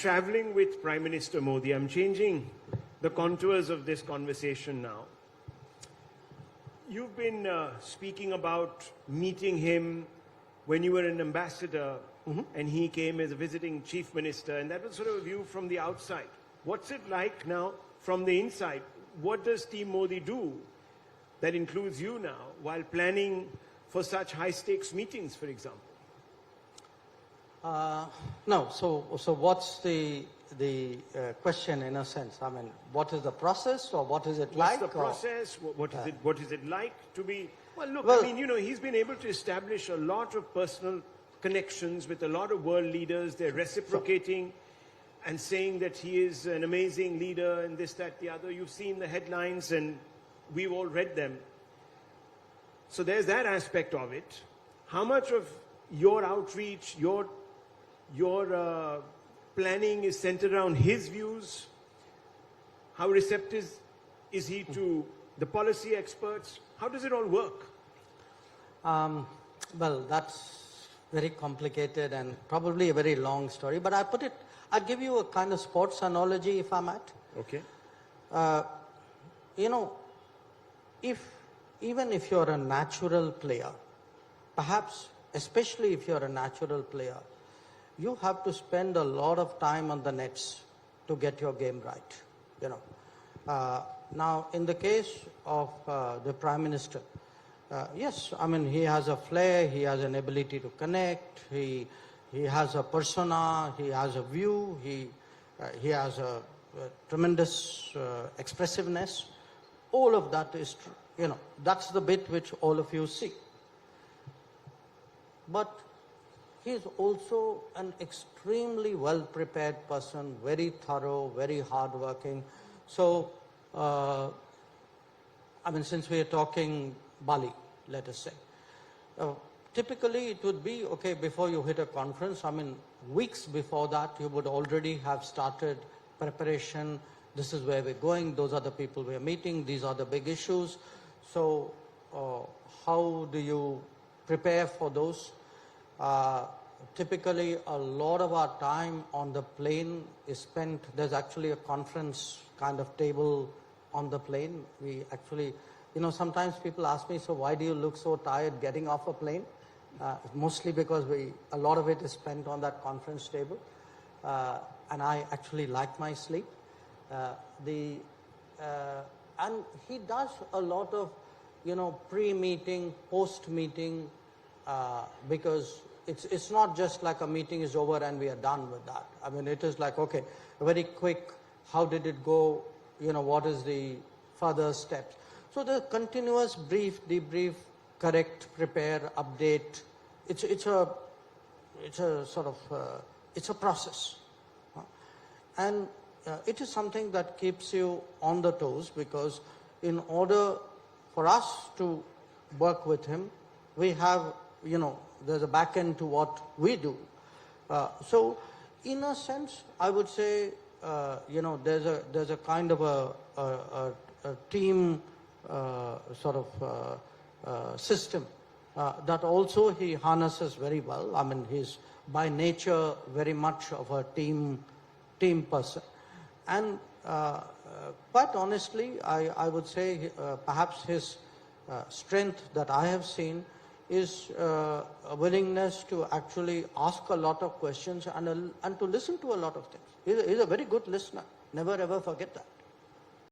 traveling with Prime Minister Modi. I'm changing the contours of this conversation now. You've been speaking about meeting him when you were an ambassador, and he came as a visiting chief minister, and that was sort of a view from the outside. What's it like now from the inside? What does Team Modi do that includes you now while planning for such high-stakes meetings, for example? No, so what's the question in a sense? I mean, what is the process, or what is it like? What's the process? What is it like to be? Well, look, I mean, you know, he's been able to establish a lot of personal connections with a lot of world leaders. They're reciprocating and saying that he is an amazing leader and this, that, the other. You've seen the headlines and we've all read them. So there's that aspect of it. How much of your outreach, your planning is centered around his views? How receptive is he to the policy experts? How does it all work? Well, that's very complicated and probably a very long story, but I'll give you a kind of sports analogy, if I might. Okay. You know, even if you're a natural player, perhaps especially if you're a natural player, you have to spend a lot of time on the nets to get your game right, you know. Now, in the case of the Prime Minister, yes, I mean, he has a flair, he has an ability to connect, he has a persona, he has a view, he has a tremendous expressiveness. All of that is true, you know, that's the bit which all of you see. But he is also an extremely well-prepared person, very thorough, very hardworking. So, I mean, since we are talking Bali, let us say, typically it would be, okay, before you hit a conference, I mean, weeks before that, you would already have started preparation. This is where we're going. Those are the people we're meeting. These are the big issues. So, how do you prepare for those? Typically, a lot of our time on the plane is spent, there's actually a conference kind of table on the plane. We actually, you know, sometimes people ask me, so why do you look so tired getting off a plane? Mostly because a lot of it is spent on that conference table. And I actually like my sleep. And he does a lot of, you know, pre-meeting, post-meeting, because it's not just like a meeting is over and we are done with that. I mean, it is like, okay, very quick, how did it go? You know, what is the further steps? So the continuous brief, debrief, correct, prepare, update, it's a sort of, it's a process. And it is something that keeps you on the toes, because in order for us to work with him, we have, you know, there's a back end to what we do. So in a sense, I would say, you know, there's a kind of a team sort of system that also he harnesses very well. I mean, he's by nature very much of a team person. And quite honestly, I would say perhaps his strength that I have seen is a willingness to actually ask a lot of questions and to listen to a lot of things. He's a very good listener. Never ever forget that.